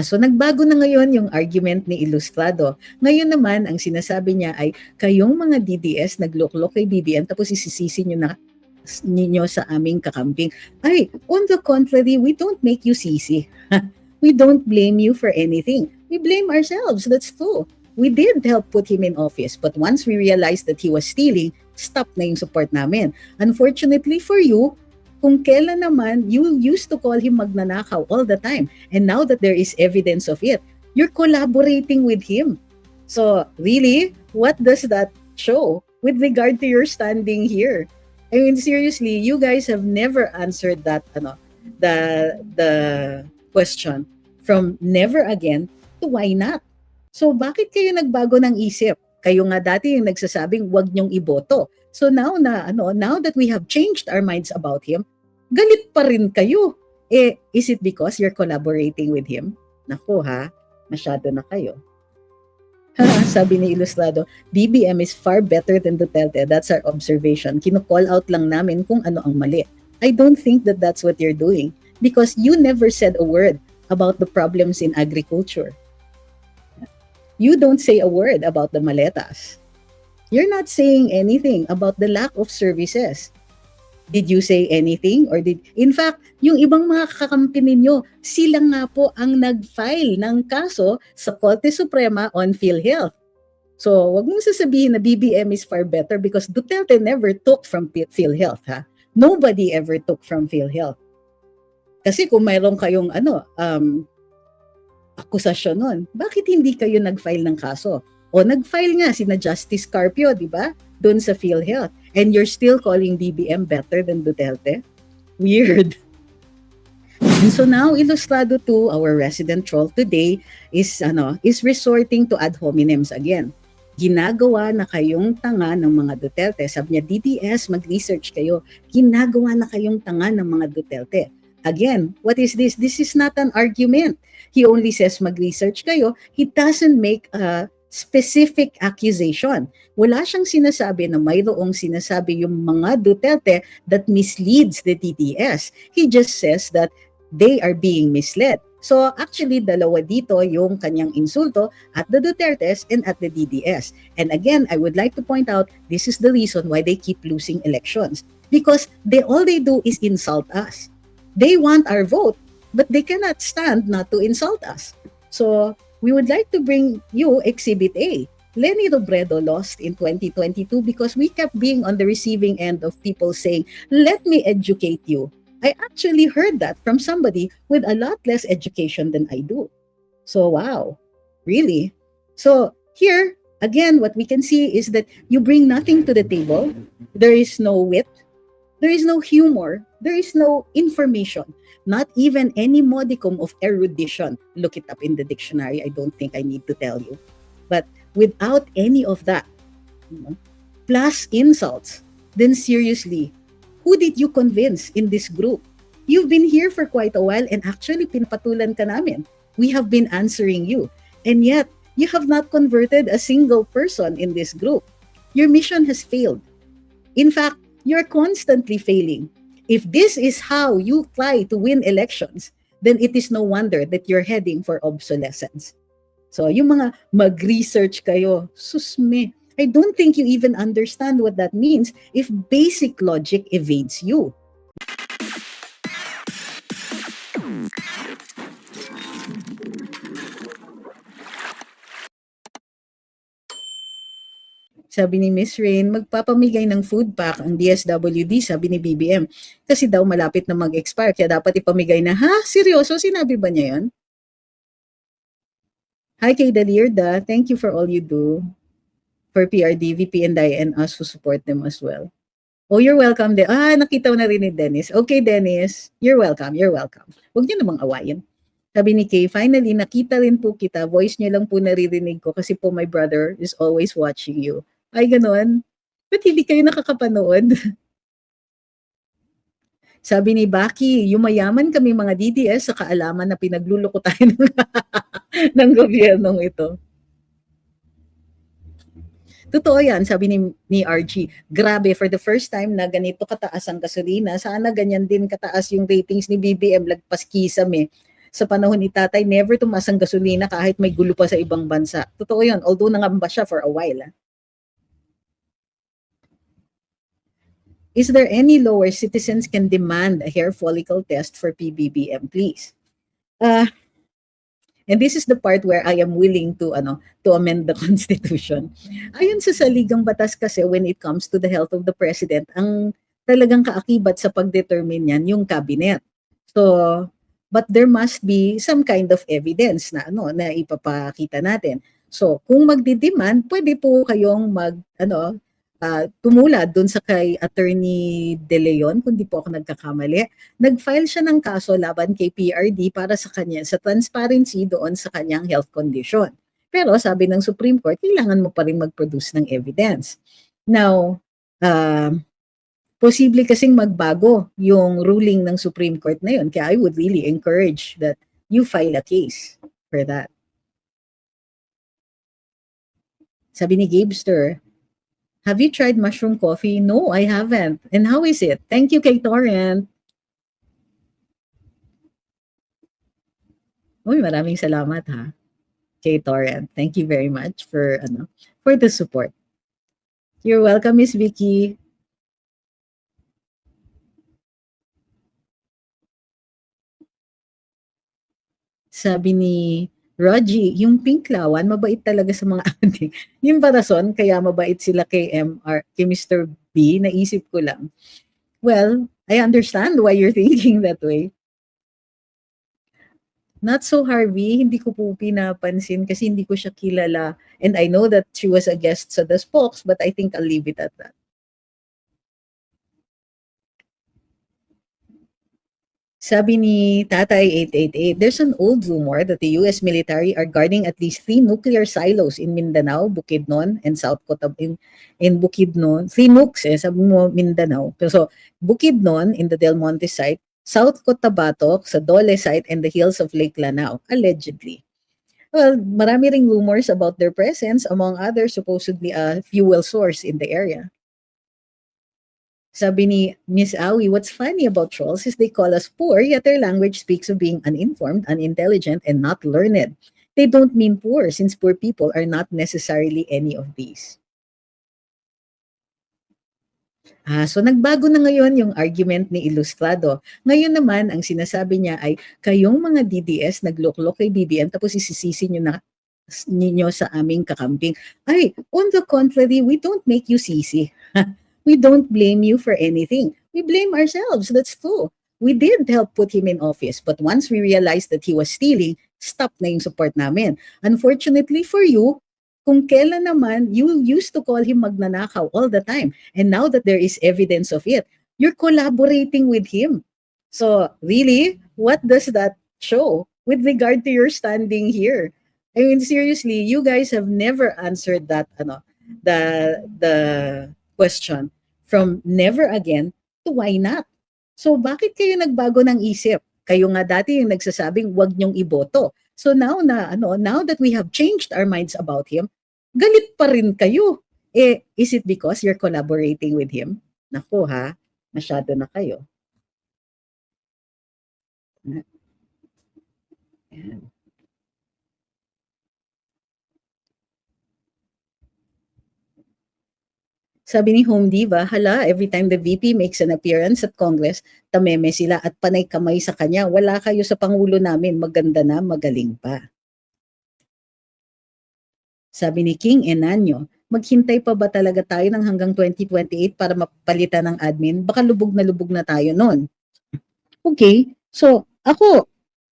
So nagbago na ngayon yung argument ni Ilustrado. Ngayon naman, ang sinasabi niya ay, kayong mga DDS nagloklok kay BBM tapos isisisi niyo na ninyo sa aming kakamping. Ay, on the contrary, we don't make you sisi. We don't blame you for anything. We blame ourselves. That's true. We did help put him in office. But once we realized that he was stealing, stop na yung support namin. Unfortunately for you, kung kailan naman, you used to call him magnanakaw all the time. And now that there is evidence of it, you're collaborating with him. So really, what does that show with regard to your standing here? I mean, seriously, you guys have never answered that, the question from never again to why not. So bakit kayo nagbago ng isip? Kayo nga dati yung nagsasabing wag niyong iboto. So now now that we have changed our minds about him, galit pa rin kayo. Is it because you're collaborating with him? Naku ha, masyado na kayo. Sabi ni Ilustrado, BBM is far better than Duterte. That's our observation. Kino-call out lang namin kung ano ang mali. I don't think that that's what you're doing because you never said a word about the problems in agriculture. You don't say a word about the maletas. You're not saying anything about the lack of services. Did you say anything? In fact, yung ibang mga kakampi ninyo, sila nga po ang nag-file ng kaso sa Korte Suprema on PhilHealth. So, wag mong sasabihin na BBM is far better because Duterte never took from PhilHealth, ha? Nobody ever took from PhilHealth. Kasi kung mayroon kayong akusasyon nun, bakit hindi kayo nag-file ng kaso? O nag-file nga sina Justice Carpio, di ba? Doon sa PhilHealth. And you're still calling BBM better than Duterte? Weird. And so now, Ilustrado 2, our resident troll today, is resorting to ad hominems again. Ginagawa na kayong tanga ng mga Duterte. Sabi niya, DDS, mag-research kayo. Ginagawa na kayong tanga ng mga Duterte. Again, what is this? This is not an argument. He only says mag-research kayo. He doesn't make a specific accusation. Wala siyang sinasabi na mayroong sinasabi yung mga Duterte that misleads the DDS. He just says that they are being misled. So actually, dalawa dito yung kanyang insulto at the Dutertes and at the DDS. And again, I would like to point out, this is the reason why they keep losing elections. Because all they do is insult us. They want our vote, but they cannot stand not to insult us. So we would like to bring you Exhibit A. Lenny Robredo lost in 2022 because we kept being on the receiving end of people saying, let me educate you. I actually heard that from somebody with a lot less education than I do. So, wow, really? So here, again, what we can see is that you bring nothing to the table. There is no wit. There is no humor. There is no information. Not even any modicum of erudition. Look it up in the dictionary. I don't think I need to tell you. But without any of that, plus insults, then seriously, who did you convince in this group? You've been here for quite a while and actually pinapatulan ka namin. We have been answering you. And yet, you have not converted a single person in this group. Your mission has failed. In fact, you're constantly failing. If this is how you try to win elections, then it is no wonder that you're heading for obsolescence. So, yung mga mag-research kayo, susme, I don't think you even understand what that means if basic logic evades you. Sabi ni Miss Rain, magpapamigay ng food pack ang DSWD, sabi ni BBM. Kasi daw malapit na mag-expire, kaya dapat ipamigay na. Ha? Seryoso? Sinabi ba niya yun? Hi kay Dalirda, thank you for all you do for PRD, VP, and I, and us who support them as well. Oh, you're welcome. Nakita ko na rin ni Dennis. Okay, Dennis, you're welcome, you're welcome. Huwag niyo namang awayin. Sabi ni Kay, finally, nakita rin po kita. Voice niyo lang po naririnig ko kasi po my brother is always watching you. Ay, ganun. Ba't hindi kayo nakakapanood? Sabi ni Baki, yumayaman kami mga DDS sa kaalaman na pinagluloko tayo ng gobyernong ito. Totoo yan, sabi ni RG. Grabe, for the first time na ganito kataas ang gasolina, sana ganyan din kataas yung ratings ni BBM, lagpas kisame. sa panahon ni tatay, never tumaas ang gasolina kahit may gulo pa sa ibang bansa. Totoo yun, although nangamba siya for a while. Is there any law where citizens can demand a hair follicle test for PBBM, please? Uh, and this is the part where I am willing to amend the Constitution. Ayon sa saligang batas kasi, when it comes to the health of the President, ang talagang kaakibat sa pagdetermine yan yung cabinet. So, but there must be some kind of evidence na ipapakita natin. So, kung magdi-demand, pwede po kayong tumulad doon sa kay Attorney De Leon, kung di po ako nagkakamali. Nag-file siya ng kaso laban kay PRD para sa kanya, sa transparency doon sa kanyang health condition. Pero sabi ng Supreme Court, kailangan mo pa rin mag-produce ng evidence. Now, posible kasing magbago yung ruling ng Supreme Court na yun. Kaya I would really encourage that you file a case for that. Sabi ni Gabester, have you tried mushroom coffee? No, I haven't. And how is it? Thank you kay Torrent. Uy, maraming salamat ha. Kay Torrent. Thank you very much for the support. You're welcome, Miss Vicky. Sabi ni Rogie, yung Pinklawan, mabait talaga sa mga adik. Yung ba rason, kaya mabait sila kay kay Mr. B, naisip ko lang. Well, I understand why you're thinking that way. Not so Harvey, hindi ko po pinapansin kasi hindi ko siya kilala. And I know that she was a guest sa The Spokes, but I think I'll leave it at that. Sabi ni Tatay 888, there's an old rumor that the US military are guarding at least 3 nuclear silos in Mindanao, Bukidnon, and South Cotabato. In Bukidnon, 3 nukes sabi mo Mindanao. So, Bukidnon in the Del Monte site, South Cotabato sa Dole site, and the hills of Lake Lanao, allegedly. Well, marami ring rumors about their presence, among others, supposedly a fuel source in the area. Sabi ni Miss Awi, what's funny about trolls is they call us poor, yet their language speaks of being uninformed, unintelligent, and not learned. They don't mean poor, since poor people are not necessarily any of these. So nagbago na ngayon yung argument ni Ilustrado. Ngayon naman, ang sinasabi niya ay, kayong mga DDS nagluklok kay BBM tapos isisisi ninyo sa aming kakamping. Ay, on the contrary, we don't make you sisi. We don't blame you for anything. We blame ourselves. That's true. We did help put him in office, but once we realized that he was stealing, stop na yung support namin. Unfortunately for you, kung kailan naman, you used to call him magnanakaw all the time. And now that there is evidence of it, you're collaborating with him. So really, what does that show with regard to your standing here? I mean, seriously, you guys have never answered that, the question from never again to why not. So bakit kayo nagbago ng isip? Kayo nga dati yung nagsasabing wag niyong iboto. So now now that we have changed our minds about him, galit pa rin kayo. Is it because you're collaborating with him? Naku ha, masyado na kayo. Ayan. Sabi ni Home Diva, hala, every time the VP makes an appearance at Congress, tameme sila at panay kamay sa kanya. Wala kayo sa Pangulo namin, maganda na, magaling pa. Sabi ni King Enanyo, maghintay pa ba talaga tayo ng hanggang 2028 para mapalitan ng admin? Baka lubog na tayo noon. Okay, so ako,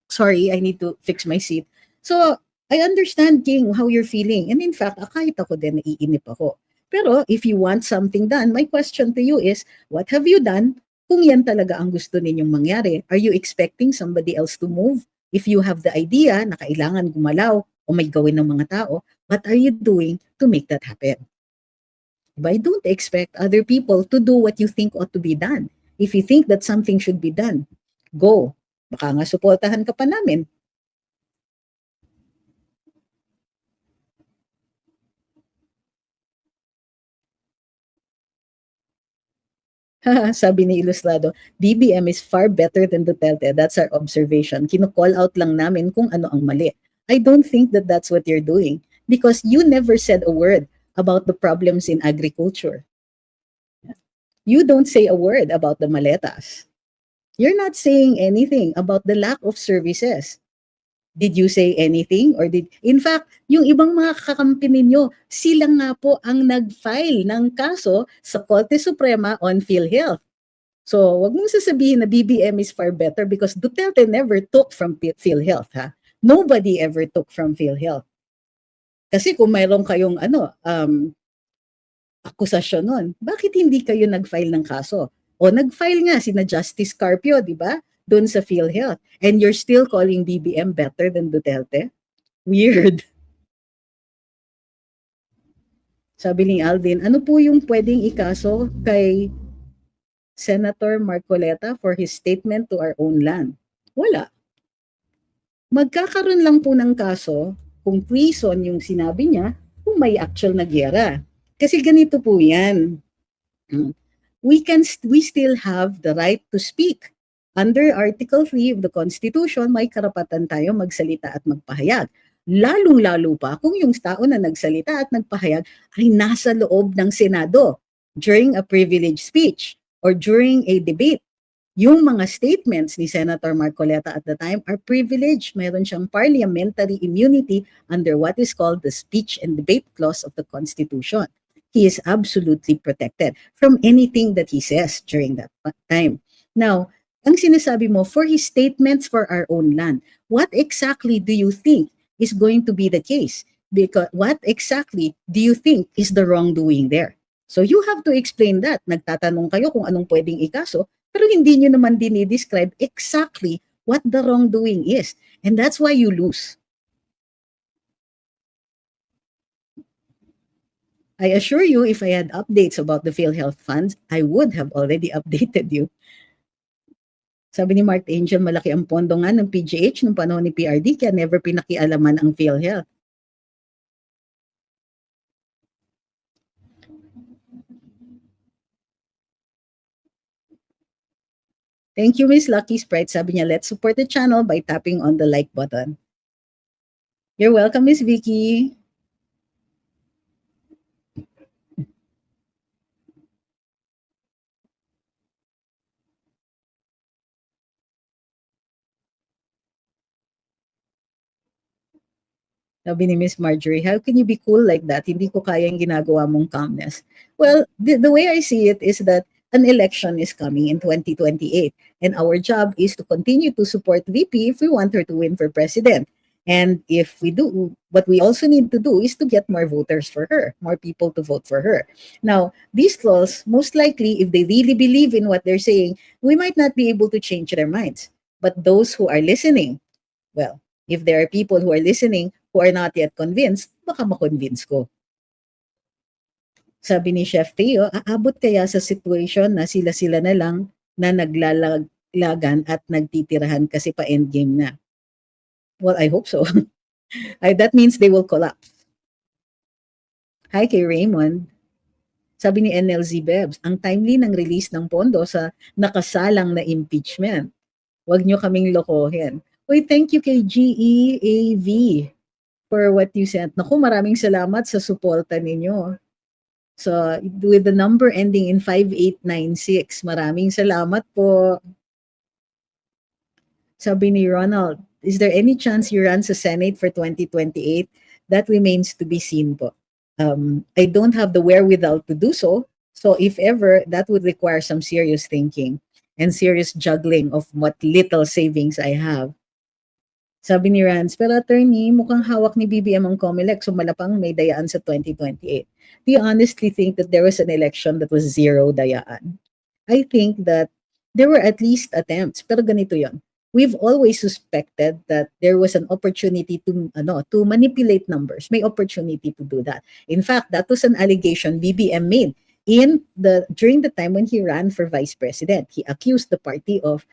sorry, I need to fix my seat. So, I understand, King, how you're feeling. And in fact, kahit ako din, naiinip ako. Pero if you want something done, my question to you is, what have you done kung yan talaga ang gusto ninyong mangyari? Are you expecting somebody else to move? If you have the idea na kailangan gumalaw o may gawin ng mga tao, what are you doing to make that happen? But don't expect other people to do what you think ought to be done. If you think that something should be done, go. Baka nga suportahan ka pa namin. Sabi ni Ilustrado, BBM is far better than Duterte. That's our observation. Kino-call out lang namin kung ano ang mali. I don't think that that's what you're doing because you never said a word about the problems in agriculture. You don't say a word about the maletas. You're not saying anything about the lack of services. Did you say anything or in fact, yung ibang mga kakampi ninyo, sila nga po ang nag-file ng kaso sa Korte Suprema on PhilHealth. So, wag mong sasabihin na BBM is far better because Duterte never took from PhilHealth, ha? Nobody ever took from PhilHealth. Kasi kung mayroon kayong akusasyon nun, bakit hindi kayo nag-file ng kaso? O nag-file nga sina Justice Carpio, di ba? Doon sa PhilHealth. And you're still calling BBM better than Duterte? Weird. Sabi ni Alvin, ano po yung pwedeng ikaso kay Senator Marcoleta for his statement to our own land? Wala. Magkakaroon lang po ng kaso kung treason yung sinabi niya kung may actual na gyera. Kasi ganito po yan. We still have the right to speak. Under Article 3 of the Constitution, may karapatan tayo magsalita at magpahayag. Lalong-lalo pa kung yung tao na nagsalita at nagpahayag ay nasa loob ng Senado during a privileged speech or during a debate. Yung mga statements ni Senator Marcoleta at the time are privileged. Mayroon siyang parliamentary immunity under what is called the Speech and Debate Clause of the Constitution. He is absolutely protected from anything that he says during that time. Now, ang sinasabi mo, for his statements for our own land, what exactly do you think is going to be the case? Because what exactly do you think is the wrongdoing there? So you have to explain that. Nagtatanong kayo kung anong pwedeng ikaso, pero hindi nyo naman dinidescribe exactly what the wrongdoing is. And that's why you lose. I assure you, if I had updates about the PhilHealth funds, I would have already updated you. Sabi ni Mark Angel, malaki ang pondo nga ng PGH nung panahon ni PRD, kaya never pinakialaman ang PhilHealth. Thank you, Miss Lucky Sprite. Sabi niya, let's support the channel by tapping on the like button. You're welcome, Miss Vicky. Sabi ni Miss Marjorie, how can you be cool like that? Hindi ko kaya yung ginagawa mong calmness. Well, the way I see it is that an election is coming in 2028. And our job is to continue to support VP if we want her to win for president. And if we do, what we also need to do is to get more voters for her, more people to vote for her. Now, these trolls, most likely, if they really believe in what they're saying, we might not be able to change their minds. But those who are listening, well, if there are people who are listening who are not yet convinced, baka makonvince ko. Sabi ni Chef Teo, aabot kaya sa situation na sila-sila na lang na naglalaglagan at nagtitirahan kasi pa endgame na? Well, I hope so. That means they will collapse. Hi kay Raymond. Sabi ni NLZ Bebs, ang timely ng release ng pondo sa nakasalang na impeachment. Huwag nyo kaming lokohin. Uy, thank you kay GEAV for what you sent. Naku, maraming salamat sa suporta ninyo. So, with the number ending in 5896, maraming salamat po. Sabi ni Ronald, is there any chance you run sa Senate for 2028? That remains to be seen po. I don't have the wherewithal to do so. So if ever, that would require some serious thinking and serious juggling of what little savings I have. Sabi ni Rans, pero attorney, mukhang hawak ni BBM ang COMELEC, so malapang may dayaan sa 2028. Do you honestly think that there was an election that was zero dayaan? I think that there were at least attempts, pero ganito yon. We've always suspected that there was an opportunity to manipulate numbers. May opportunity to do that. In fact, that was an allegation BBM made during the time when he ran for vice president. He accused the party of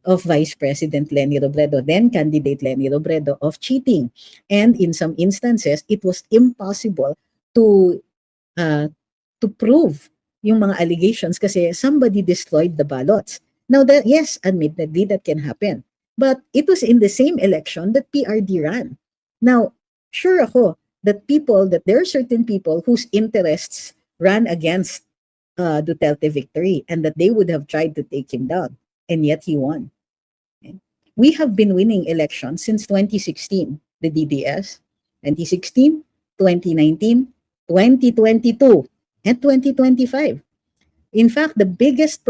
Vice President Leni Robredo, then candidate Leni Robredo, of cheating. And in some instances, it was impossible to prove yung mga allegations kasi somebody destroyed the ballots. Now that, yes, admittedly that can happen. But it was in the same election that PRD ran. Now, sure ako that there are certain people whose interests ran against Duterte victory and that they would have tried to take him down. And yet he won. Okay? We have been winning elections since 2016, the DDS, 2016, 2019, 2022, and 2025. In fact, the biggest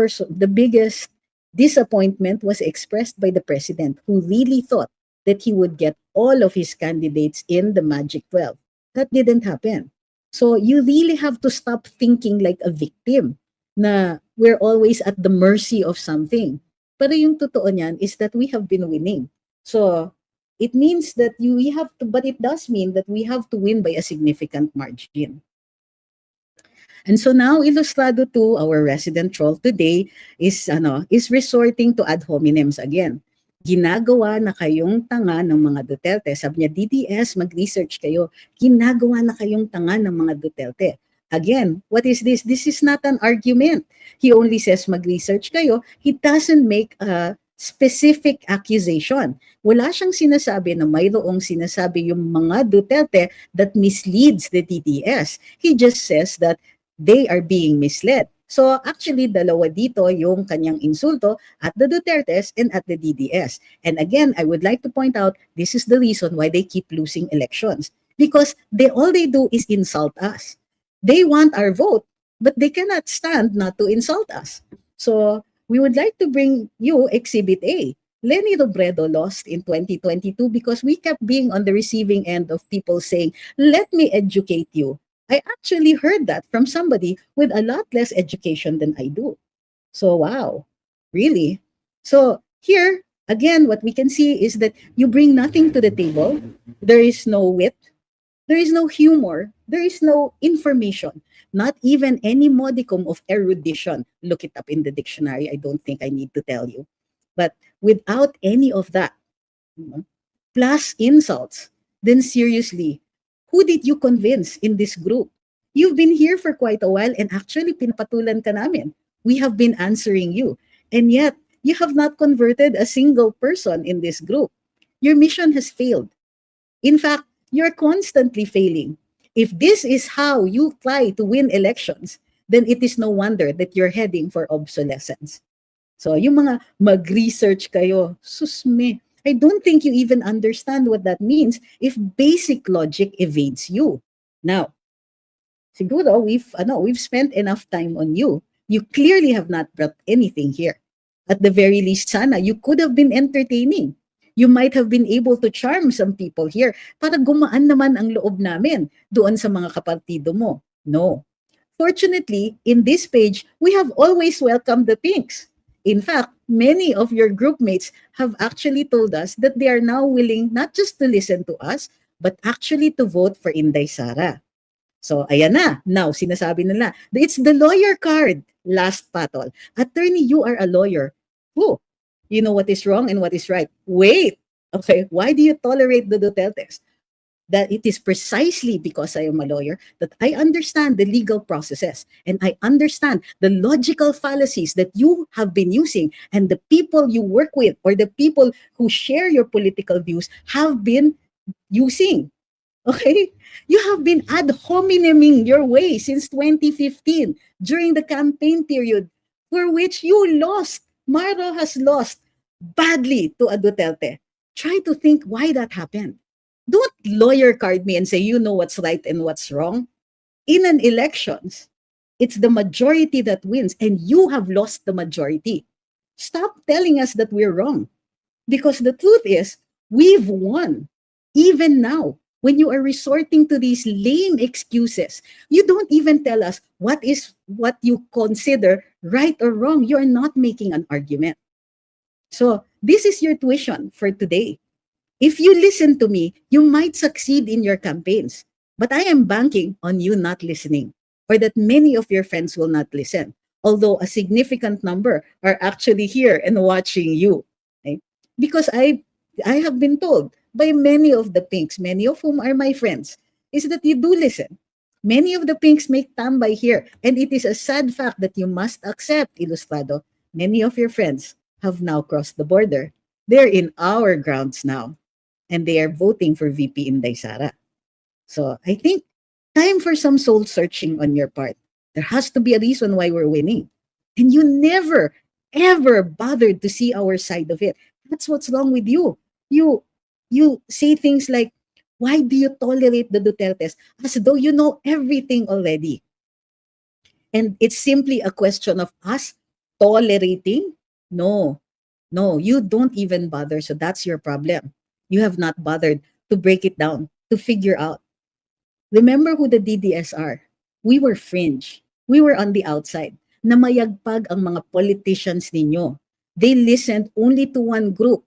disappointment was expressed by the president, who really thought that he would get all of his candidates in the Magic 12. That didn't happen. So you really have to stop thinking like a victim na we're always at the mercy of something. Pero yung totoo niyan is that we have been winning. So it means that we have to, but it does mean that we have to win by a significant margin. And so now, Ilustrado 2, our resident troll today, is resorting to ad hominems again. Ginagawa na kayong tanga ng mga Duterte. Sabi niya, DDS, mag-research kayo. Ginagawa na kayong tanga ng mga Duterte. Again, what is this? This is not an argument. He only says mag-research kayo. He doesn't make a specific accusation. Wala siyang sinasabi na mayroong sinasabi yung mga Duterte that misleads the DDS. He just says that they are being misled. So actually, dalawa dito yung kanyang insulto at the Dutertes and at the DDS. And again, I would like to point out, this is the reason why they keep losing elections. Because all they do is insult us. They want our vote, but they cannot stand not to insult us. So we would like to bring you Exhibit A. Lenny Robredo lost in 2022 because we kept being on the receiving end of people saying, let me educate you. I actually heard that from somebody with a lot less education than I do. So, wow, really? So here, again, what we can see is that you bring nothing to the table. There is no wit. There is no humor. There is no information. Not even any modicum of erudition. Look it up in the dictionary. I don't think I need to tell you. But without any of that, plus insults, then seriously, who did you convince in this group? You've been here for quite a while and actually pinapatulan ka namin. We have been answering you. And yet, you have not converted a single person in this group. Your mission has failed. In fact, you're constantly failing. If this is how you try to win elections, then it is no wonder that you're heading for obsolescence. So, yung mga mag-research kayo, susme, I don't think you even understand what that means if basic logic evades you. Now, siguro we've spent enough time on you. You clearly have not brought anything here. At the very least, sana, you could have been entertaining. You might have been able to charm some people here para gumaan naman ang loob namin doon sa mga kapartido mo. No. Fortunately, in this page, we have always welcomed the pinks. In fact, many of your group mates have actually told us that they are now willing not just to listen to us, but actually to vote for Inday Sara. So, ayan na. Now, sinasabi nila, it's the lawyer card. Last patol. Attorney, you are a lawyer. Oh, you know what is wrong and what is right. Wait. Okay, why do you tolerate the Dutertes? That it is precisely because I am a lawyer that I understand the legal processes and I understand the logical fallacies that you have been using and the people you work with or the people who share your political views have been using. Okay? You have been ad homineming your way since 2015 during the campaign period for which you lost. Mara has lost badly to a Duterte. Try to think why that happened. Don't lawyer card me and say you know what's right and what's wrong. In an elections, it's the majority that wins and you have lost the majority. Stop telling us that we're wrong. Because the truth is, we've won. Even now, when you are resorting to these lame excuses, you don't even tell us what you consider right or wrong. You're not making an argument. So this is your tuition for today. If you listen to me, you might succeed in your campaigns. But I am banking on you not listening, or that many of your friends will not listen, although a significant number are actually here and watching you. Okay? Because I have been told by many of the pinks, many of whom are my friends, is that you do listen. Many of the pinks make tambay here, and it is a sad fact that you must accept, Ilustrado. Many of your friends have now crossed the border. They're in our grounds now, and they are voting for VP Inday Sara. So I think time for some soul searching on your part. There has to be a reason why we're winning. And you never, ever bothered to see our side of it. That's what's wrong with you. You you say things like, why do you tolerate the Dutertes? As though you know everything already. And it's simply a question of us tolerating? No, no, you don't even bother. So that's your problem. You have not bothered to break it down, to figure out. Remember who the DDS are. We were fringe. We were on the outside. Namayagpag ang mga politicians ninyo. They listened only to one group,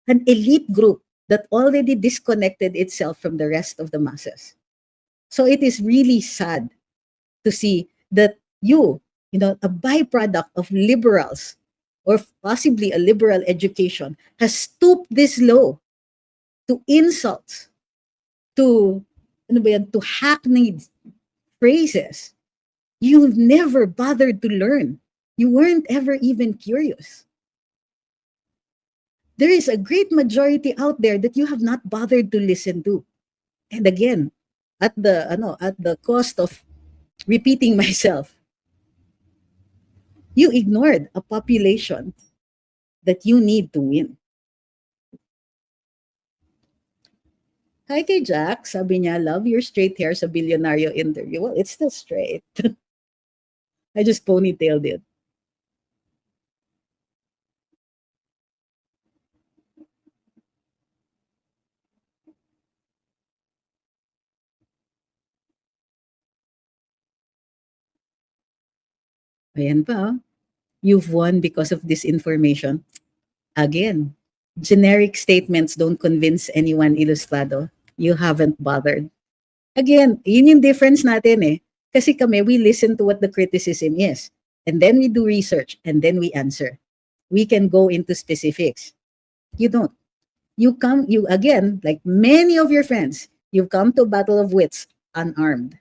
an elite group that already disconnected itself from the rest of the masses. So it is really sad to see that a byproduct of liberals or possibly a liberal education has stooped this low to insults, to to hackneyed phrases. You've never bothered to learn. You weren't ever even curious. There is a great majority out there that you have not bothered to listen to. And again, at the cost of repeating myself, you ignored a population that you need to win. Hi kay Jack, sabi niya, love your straight hair sa Bilyonaryo interview. Well, it's still straight. I just ponytailed it. Ayan pa, oh. You've won because of disinformation. Again, generic statements don't convince anyone, Ilustrado. You haven't bothered. Again, yun yung difference natin eh. Kasi kami, we listen to what the criticism is. And then we do research. And then we answer. We can go into specifics. You don't. You again, like many of your friends, you've come to a battle of wits unarmed.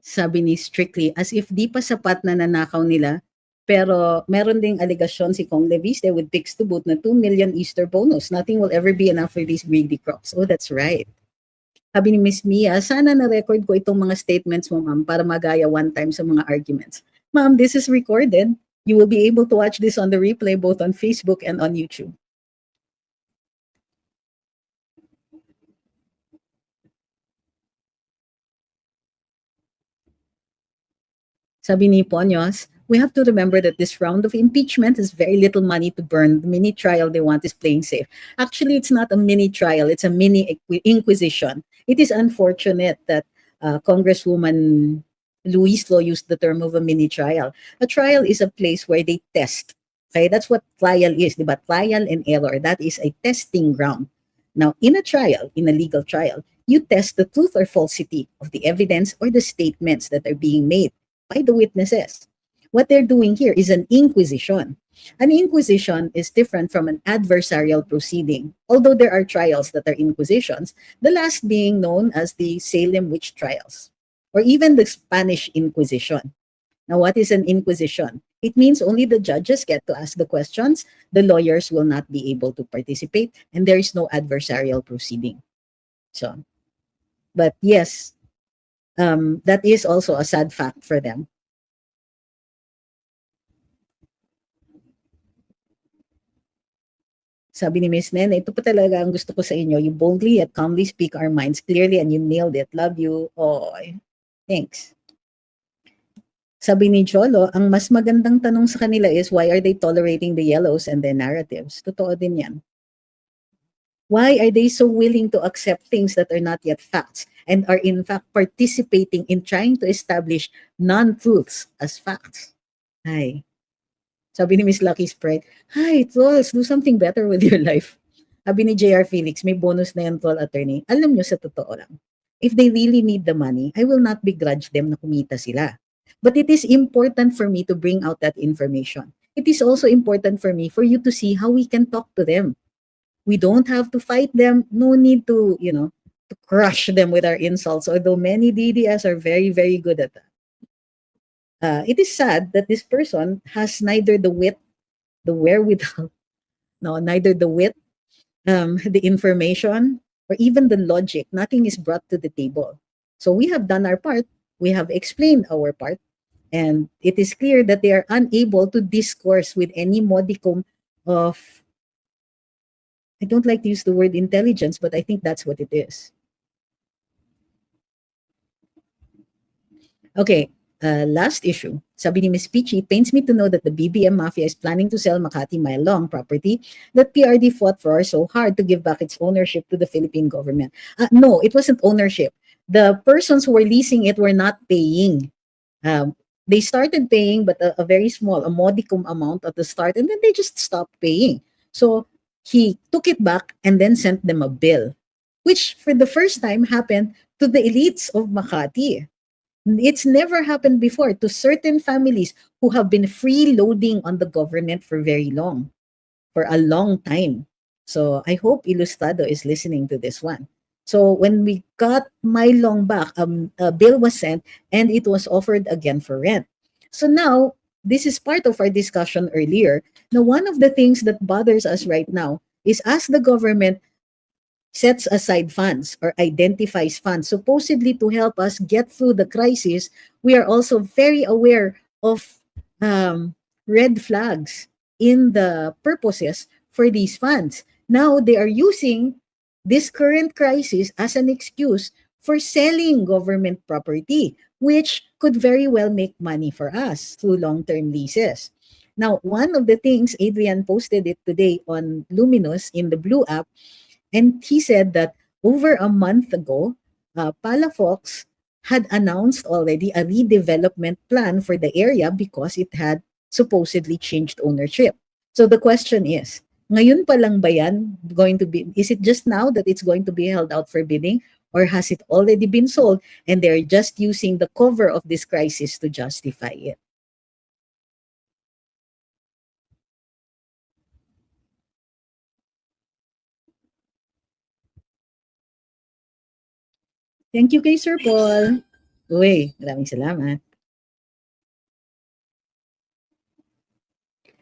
Sabi ni Strictly, as if di pa sapat na nanakaw nila, pero meron ding allegation si Kong Leviste with pics to boot na 2 million Easter bonus. Nothing will ever be enough for these greedy crops. Oh, that's right. Sabi ni Miss Mia, sana na-record ko itong mga statements mo, ma'am, para magaya one time sa mga arguments. Ma'am, this is recorded. You will be able to watch this on the replay both on Facebook and on YouTube. Sabi ni Ponyos, we have to remember that this round of impeachment has very little money to burn. The mini trial they want is playing safe. Actually, it's not a mini trial. It's a mini inquisition. It is unfortunate that Congresswoman Luis Lo used the term of a mini trial. A trial is a place where they test. Okay, that's what trial is, diba? Trial and error. That is a testing ground. Now, in a trial, in a legal trial, you test the truth or falsity of the evidence or the statements that are being made by the witnesses. What they're doing here is an inquisition. An inquisition is different from an adversarial proceeding. Although there are trials that are inquisitions, the last being known as the Salem witch trials, or even the Spanish Inquisition. Now, what is an inquisition? It means only the judges get to ask the questions, the lawyers will not be able to participate, and there is no adversarial proceeding. So, but yes, that is also a sad fact for them. Sabi ni Miss Nene, ito pa talaga ang gusto ko sa inyo. You boldly yet calmly speak our minds clearly and you nailed it. Love you. Oh, thanks. Sabi ni Cholo, ang mas magandang tanong sa kanila is, why are they tolerating the yellows and their narratives? Totoo din yan. Why are they so willing to accept things that are not yet facts and are in fact participating in trying to establish non-truths as facts? Hi. Sabi ni Miss Lucky Sprite, hi, trolls, do something better with your life. Sabi ni JR Felix, may bonus na yan, troll attorney. Alam nyo, sa totoo lang, if they really need the money, I will not begrudge them na kumita sila. But it is important for me to bring out that information. It is also important for me for you to see how we can talk to them. We don't have to fight them. No need to, to crush them with our insults, although many DDS are very, very good at that. It is sad that this person has neither the wit, the wherewithal, no, neither the wit, the information, or even the logic. Nothing is brought to the table. So we have done our part. We have explained our part. And it is clear that they are unable to discourse with any modicum of, I don't like to use the word intelligence, but I think that's what it is. Okay, last issue. Sabi ni Ms. Peachy, it pains me to know that the BBM Mafia is planning to sell Makati Mile Long property that PRD fought for so hard to give back its ownership to the Philippine government. No, it wasn't ownership. The persons who were leasing it were not paying. They started paying, but a very small, a modicum amount at the start, and then they just stopped paying. So he took it back and then sent them a bill, which for the first time happened to the elites of Makati. It's never happened before to certain families who have been freeloading on the government for very long, for a long time. So I hope Ilustrado is listening to this one. So when we got Mylong back, a bill was sent and it was offered again for rent. So now, this is part of our discussion earlier. Now, one of the things that bothers us right now is as the government sets aside funds or identifies funds supposedly to help us get through the crisis, we are also very aware of red flags in the purposes for these funds. Now they are using this current crisis as an excuse for selling government property, which could very well make money for us through long-term leases. Now, one of the things, Adrian posted it today on Luminous in the Blue app, and he said that over a month ago, Palafox had announced already a redevelopment plan for the area because it had supposedly changed ownership. So the question is, ngayon pa lang ba yan going to be, is it just now that it's going to be held out for bidding, or has it already been sold and they're just using the cover of this crisis to justify it? Thank you kay Sir Paul. Uy, maraming salamat.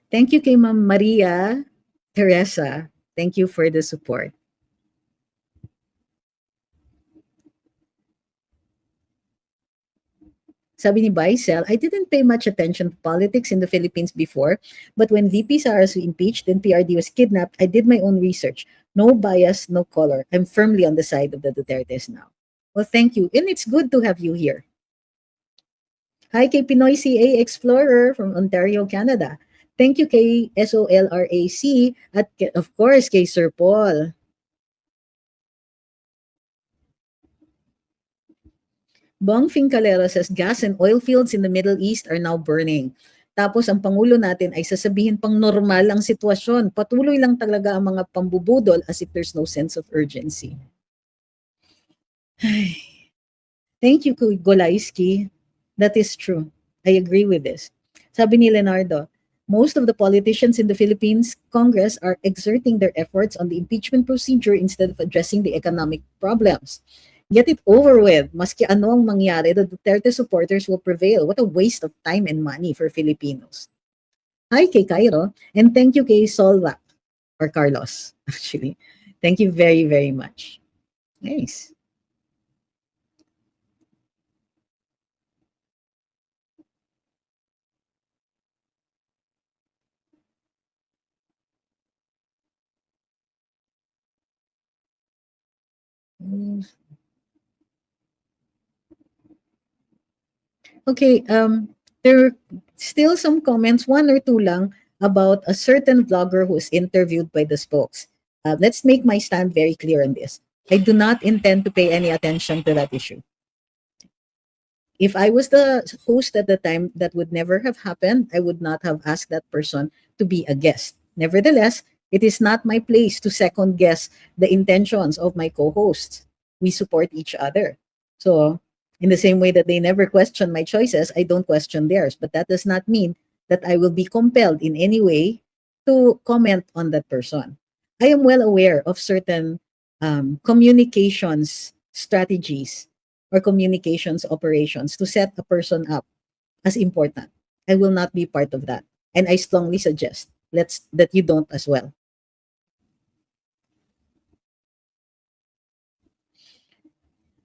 Thank you kay Ma'am Maria Teresa. Thank you for the support. Sabi ni Baisel, I didn't pay much attention to politics in the Philippines before, but when VP Sara was impeached and PRD was kidnapped, I did my own research. No bias, no color. I'm firmly on the side of the Dutertes now. Well, thank you. And it's good to have you here. Hi kay Pinoy CA Explorer from Ontario, Canada. Thank you kay SOLRAC at of course kay Sir Paul. Bong Fincalero says gas and oil fields in the Middle East are now burning. Tapos ang Pangulo natin ay sasabihin pang normal ang sitwasyon. Patuloy lang talaga ang mga pambubudol as if there's no sense of urgency. Thank you, Golaisky. That is true. I agree with this. Sabi ni Leonardo, most of the politicians in the Philippines Congress are exerting their efforts on the impeachment procedure instead of addressing the economic problems. Get it over with. Maski ano ang mangyari, the Duterte supporters will prevail. What a waste of time and money for Filipinos. Hi kay Cairo, and thank you kay Solvac, or Carlos, actually. Thank you very, very much. Nice. Okay, there are still some comments, one or two lang, about a certain vlogger who is interviewed by the spokes. Let's make my stand very clear on this. I do not intend to pay any attention to that issue. If I was the host at the time, that would never have happened. I would not have asked that person to be a guest. Nevertheless, it is not my place to second guess the intentions of my co-hosts. We support each other. So In the same way that they never question my choices, I don't question theirs. But that does not mean that I will be compelled in any way to comment on that person. I am well aware of certain communications strategies or communications operations to set a person up as important. I will not be part of that. And I strongly suggest that you don't as well.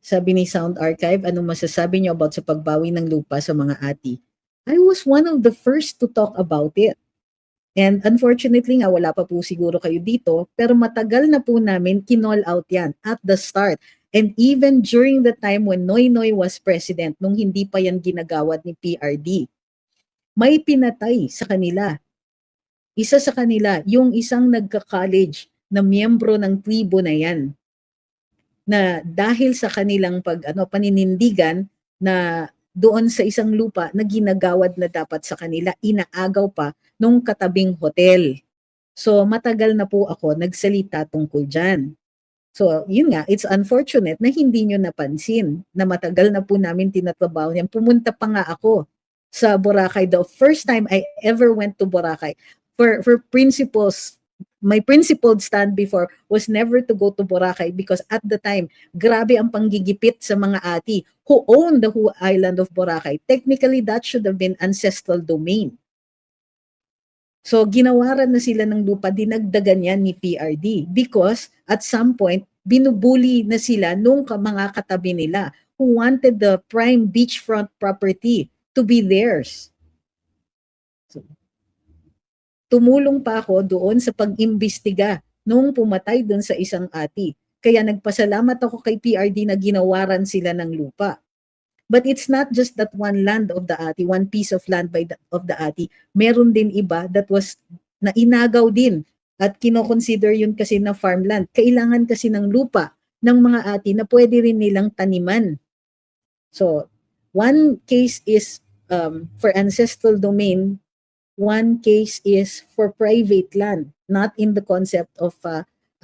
Sabi ni Sound Archive, anong masasabi niyo about sa pagbawi ng lupa sa mga ati? I was one of the first to talk about it. And unfortunately nga, wala pa po siguro kayo dito, pero matagal na po namin kinall out yan at the start. And even during the time when Noynoy was president, nung hindi pa yan ginagawad ni PRD, may pinatay sa kanila. Isa sa kanila, yung isang nagka-college na miyembro ng tribo na yan, na dahil sa kanilang paninindigan na doon sa isang lupa na ginagawad na dapat sa kanila, inaagaw pa nung katabing hotel. So matagal na po ako nagsalita tungkol dyan. So yun nga, it's unfortunate na hindi nyo napansin na matagal na po namin tinatrabaho yan. Pumunta pa nga ako sa Boracay. The first time I ever went to Boracay for principles. My principled stand before was never to go to Boracay because at the time, grabe ang panggigipit sa mga ati who own the whole island of Boracay. Technically, that should have been ancestral domain. So, ginawaran na sila ng lupa, dinagdagan yan ni PRD because at some point, binubuli na sila nung mga katabi nila who wanted the prime beachfront property to be theirs. So, tumulong pa ako doon sa pag-imbestiga nung pumatay doon sa isang ati. Kaya nagpasalamat ako kay PRD na ginawaran sila ng lupa. But it's not just that one land of the ati, one piece of land of the ati. Meron din iba that was na inagaw din at kinoconsider yun kasi na farmland. Kailangan kasi ng lupa ng mga ati na pwede rin nilang taniman. So, one case is for ancestral domain. One case is for private land, not in the concept of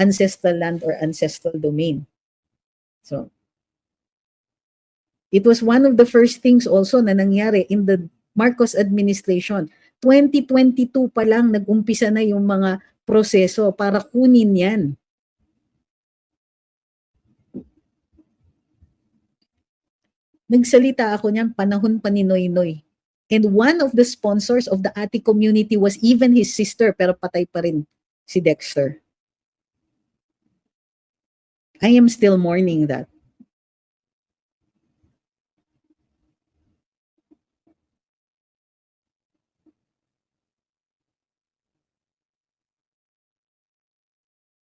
ancestral land or ancestral domain. So, it was one of the first things also na nangyari in the Marcos administration. 2022 pa lang nag-umpisa na yung mga proseso para kunin yan. Nagsalita ako niyan panahon pa ni Noynoy. And one of the sponsors of the ati community was even his sister, pero patay pa rin si Dexter. I am still mourning that.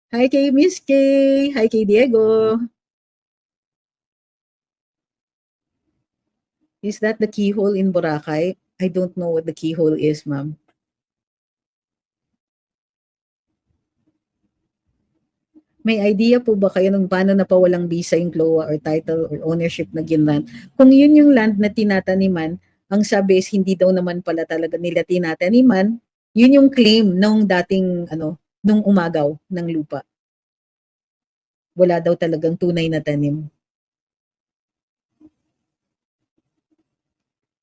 Hi kay Miss Kay. Hi kay Diego. Is that the keyhole in Boracay? I don't know what the keyhole is, ma'am. May idea po ba kayo nung paano napawalang visa yung CLOA or title or ownership na ginland? Kung yun yung land na tinataniman, ang sabi is hindi daw naman pala talaga nila tinataniman, yun yung claim nung dating nung umagaw ng lupa. Wala daw talagang tunay na tanim.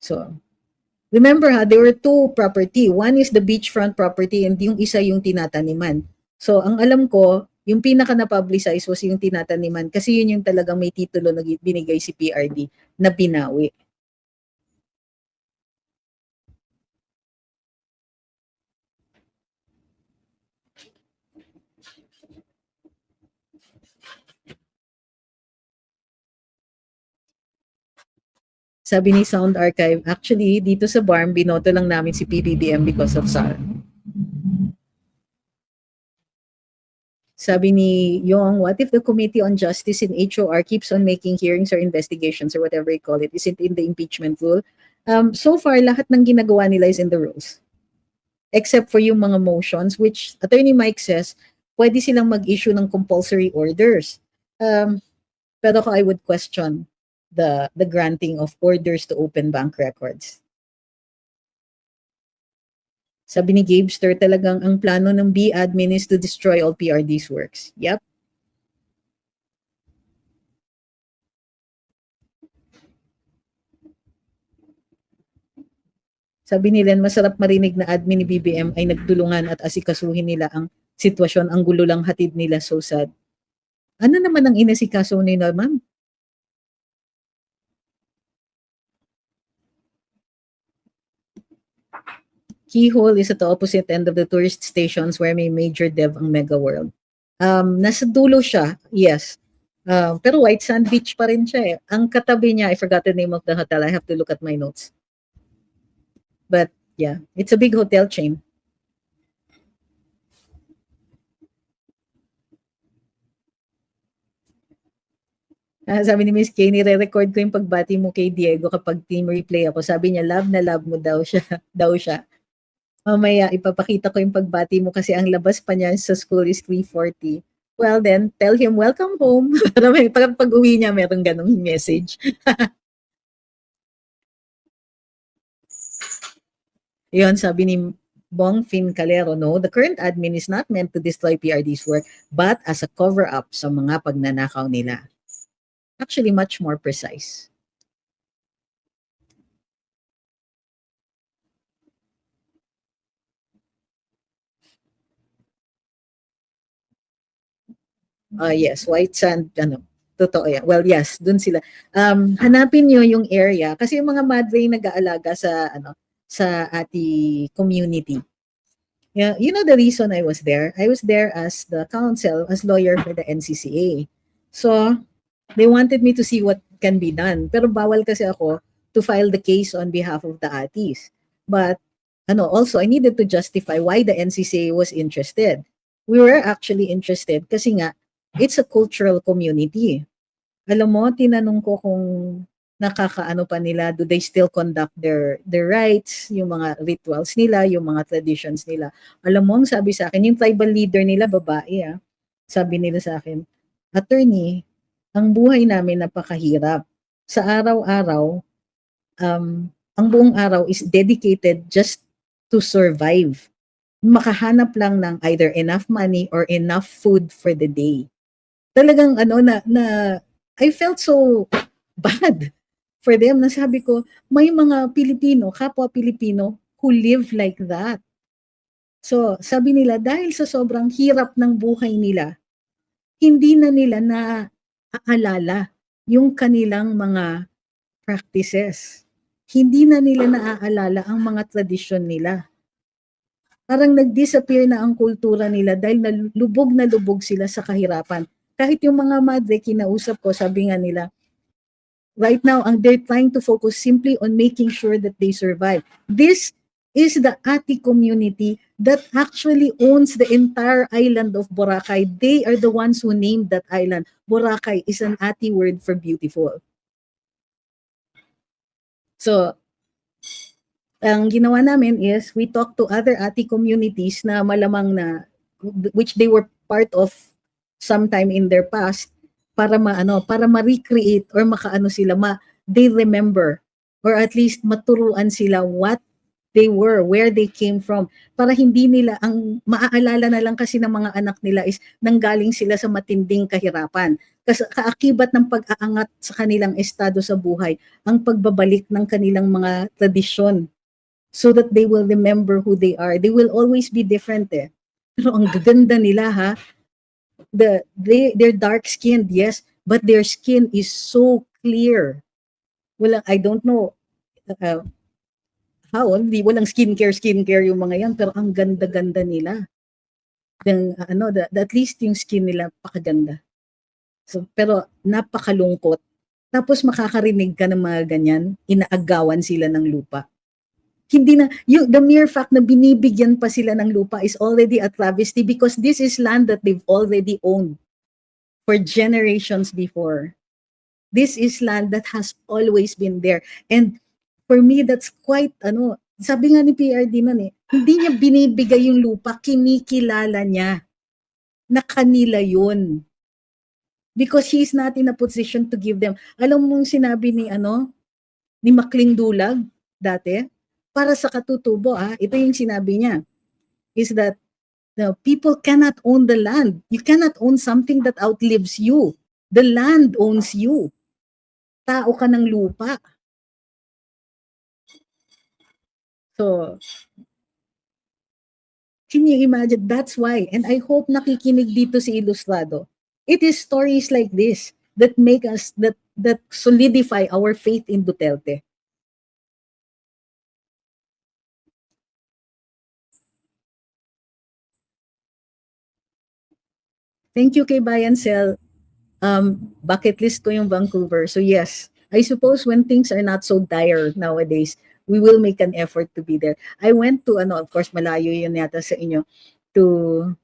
So, remember there were two property. One is the beachfront property and yung isa yung tinataniman. So, ang alam ko, yung pinaka na-publicize was yung tinataniman kasi yun yung talagang may titulo na binigay si PRD na binawi. Sabi ni Sound Archive, actually, dito sa BARM, binoto lang namin si PBBM because of SAR. Sabi ni Yong, what if the Committee on Justice in HOR keeps on making hearings or investigations or whatever you call it? Isn't in the impeachment rule? So far, lahat ng ginagawa nila is in the rules. Except for yung mga motions, which Attorney Mike says, pwede silang mag-issue ng compulsory orders. Pero I would question the granting of orders to open bank records. Sabi ni Gabester, talagang ang plano ng B-admin is to destroy all PRD's works. Yep. Sabi nila, masarap marinig na admin ni BBM ay nagtulungan at asikasuhin nila ang sitwasyon. Ang gulo lang hatid nila, so sad. Ano naman ang inasikaso nila, ma'am? Keyhole is at the opposite end of the tourist stations where may major dev ang Mega World. Nasa dulo siya, yes. Pero White Sand Beach pa rin siya eh. Ang katabi niya, I forgot the name of the hotel. I have to look at my notes. But yeah, it's a big hotel chain. Sabi ni Miss Kay, nire-record ko yung pagbati mo kay Diego kapag team replay ako. Sabi niya, love na love mo daw siya. daw siya. Mamaya, ipapakita ko yung pagbati mo kasi ang labas pa niya sa school is 3:40. Well then, tell him, welcome home. Para pag-uwi niya, meron ganong message. Yun, sabi ni Bong Fin Calero, no, the current admin is not meant to destroy PRD's work, but as a cover-up sa mga pagnanakaw nila. Actually, much more precise. Yes, White Sand, totoo yan. Well, yes, dun sila. Hanapin nyo yung area kasi yung mga madre nag-aalaga sa ati community. Yeah, you know the reason I was there? I was there as the counsel, as lawyer for the NCCA. So, they wanted me to see what can be done. Pero bawal kasi ako to file the case on behalf of the atis. But, also, I needed to justify why the NCCA was interested. We were actually interested kasi nga, it's a cultural community. Alam mo, tinanong ko kung nakakaano pa nila, do they still conduct their rites, yung mga rituals nila, yung mga traditions nila. Alam mo, ang sabi sa akin, yung tribal leader nila, babae, sabi nila sa akin, attorney, ang buhay namin napakahirap. Sa araw-araw, ang buong araw is dedicated just to survive. Makahanap lang ng either enough money or enough food for the day. Talagang I felt so bad for them. Nasabi ko, may mga Pilipino, kapwa Pilipino, who live like that. So, sabi nila, dahil sa sobrang hirap ng buhay nila, hindi na nila naaalala yung kanilang mga practices. Hindi na nila naaalala ang mga tradisyon nila. Parang nag-disappear na ang kultura nila dahil na lubog sila sa kahirapan. Kahit yung mga madre, kinausap ko, sabi nga nila, right now, they're trying to focus simply on making sure that they survive. This is the Ati community that actually owns the entire island of Boracay. They are the ones who named that island. Boracay is an Ati word for beautiful. So, ang ginawa namin is we talked to other Ati communities na malamang na, which they were part of sometime in their past, para ma-recreate or they remember or at least maturuan sila what they were, where they came from, para hindi nila, ang maaalala na lang kasi ng mga anak nila is nanggaling sila sa matinding kahirapan. Kasi kaakibat ng pag-aangat sa kanilang estado sa buhay, ang pagbabalik ng kanilang mga tradisyon so that they will remember who they are. They will always be different eh. Pero ang gaganda nila they're dark skinned, yes, but their skin is so clear. I don't know how, walang skincare yung mga yan, pero ang ganda-ganda nila. At least yung skin nila pakaganda. So, pero napakalungkot. Tapos makakarinig ka ng mga ganyan, inaagawan sila ng lupa. Hindi na, the mere fact na binibigyan pa sila ng lupa is already a travesty because this is land that they've already owned for generations before. This is land that has always been there. And for me, that's quite, sabi nga ni PRD nun hindi niya binibigay yung lupa, kinikilala niya na kanila yun. Because he's not in a position to give them. Alam mong sinabi ni Makling Dulag dati, para sa katutubo, ito yung sinabi niya, is that people cannot own the land. You cannot own something that outlives you. The land owns you. Tao ka ng lupa. So, can you imagine? That's why. And I hope nakikinig dito si Ilustrado. It is stories like this that make us, that solidify our faith in Duterte. Thank you kay Bayan Cell. Bucket list ko yung Vancouver. So yes, I suppose when things are not so dire nowadays, we will make an effort to be there. I went to, of course, malayo yun yata sa inyo, to,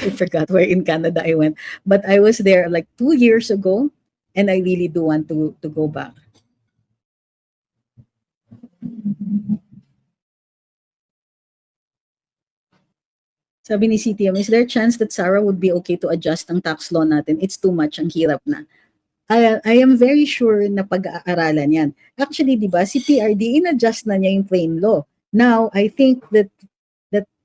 I forgot where in Canada I went, but I was there like 2 years ago, and I really do want to go back. Sabi ni CTM, is there a chance that Sarah would be okay to adjust ang tax law natin? It's too much, ang hirap na. I am very sure na pag-aaralan yan. Actually, di ba, si PRD, in-adjust na niya yung plain law. Now, I think that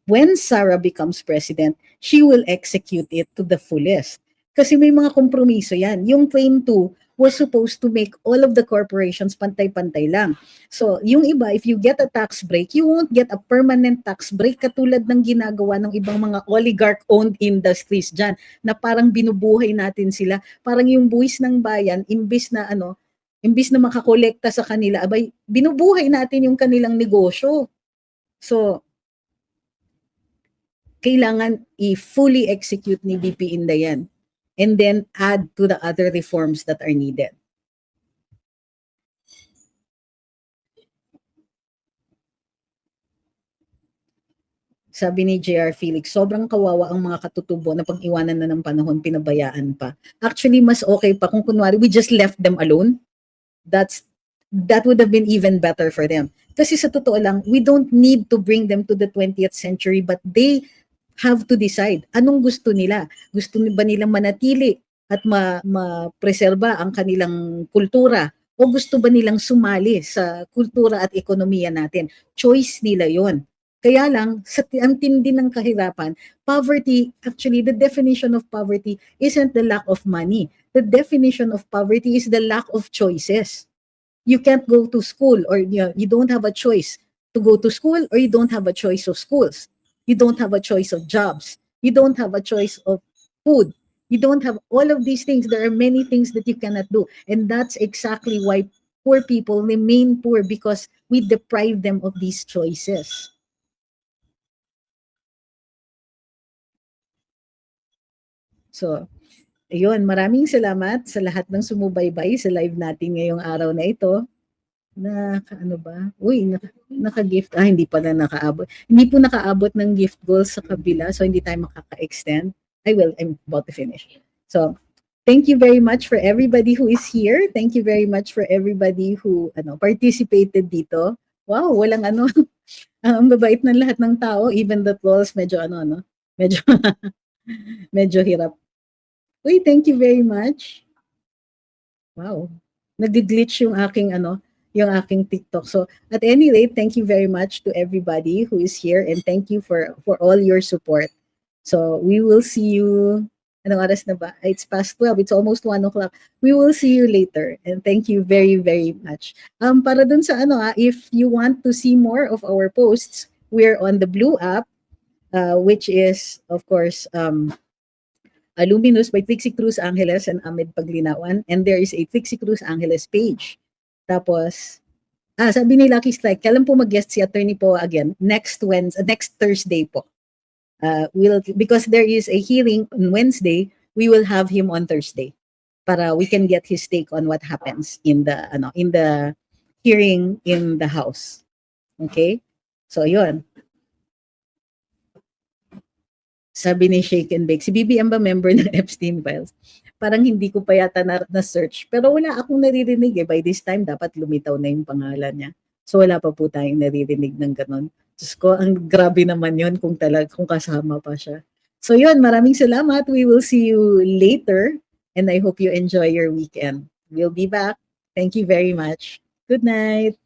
when Sarah becomes president, she will execute it to the fullest. Kasi may mga kompromiso yan. Yung plain 2 was supposed to make all of the corporations pantay-pantay lang. So, yung iba, if you get a tax break, you won't get a permanent tax break katulad ng ginagawa ng ibang mga oligarch-owned industries dyan na parang binubuhay natin sila. Parang yung buwis ng bayan, imbis na makakolekta sa kanila, abay, binubuhay natin yung kanilang negosyo. So, kailangan i-fully execute ni VP Inday yan, and then add to the other reforms that are needed. Sabi ni JR Felix, sobrang kawawa ang mga katutubo na pag-iwanan na ng panahon, pinabayaan pa. Actually, mas okay pa kung kunwari we just left them alone. That would have been even better for them. Kasi sa totoo lang, we don't need to bring them to the 20th century, but they have to decide anong gusto nila. Gusto ba nilang manatili at ma-preserba ang kanilang kultura, o gusto ba nilang sumali sa kultura at ekonomiya natin? Choice nila yon. Kaya lang, ang tindi ng kahirapan, poverty, actually, the definition of poverty isn't the lack of money. The definition of poverty is the lack of choices. You can't go to school, or you don't have a choice to go to school, or you don't have a choice of schools. You don't have a choice of jobs. You don't have a choice of food. You don't have all of these things. There are many things that you cannot do. And that's exactly why poor people remain poor, because we deprive them of these choices. So, ayun, maraming salamat sa lahat ng sumubaybay sa live natin ngayong araw na ito. Ano ba? Uy, naka-gift. Hindi pala nakaabot. Hindi po nakaabot ng gift goals sa kabila, so hindi tayo makaka-extend. I'm about to finish. So, thank you very much for everybody who is here. Thank you very much for everybody who participated dito. Wow, walang ang babait ng lahat ng tao, even the trolls, medyo medyo medyo hirap. Uy, thank you very much. Wow. Nag-glitch yung aking TikTok. So, at any rate, thank you very much to everybody who is here, and thank you for all your support. So, we will see you. Anong oras na ba? It's past 12. It's almost 1 o'clock. We will see you later. And thank you very, very much. Para dun sa if you want to see more of our posts, we're on the Blue app, which is, of course, Luminous by Trixie Cruz Angeles and Ahmed Paglinawan. And there is a Trixie Cruz Angeles page. Tapos, sabi ni Lucky Strike, kailan po mag-guest si Attorney po again? Next Thursday po. Because there is a hearing on Wednesday, we will have him on Thursday para we can get his take on what happens in the hearing in the House. Okay? So, yun. Sabi ni Shake and Bake, si BBM ba member ng Epstein Files? Parang hindi ko pa yata na-search. Pero wala akong naririnig eh. By this time, dapat lumitaw na yung pangalan niya. So wala pa po tayong naririnig ng ganon. Diyos ko, ang grabe naman yun kung kasama pa siya. So yun, maraming salamat. We will see you later. And I hope you enjoy your weekend. We'll be back. Thank you very much. Good night.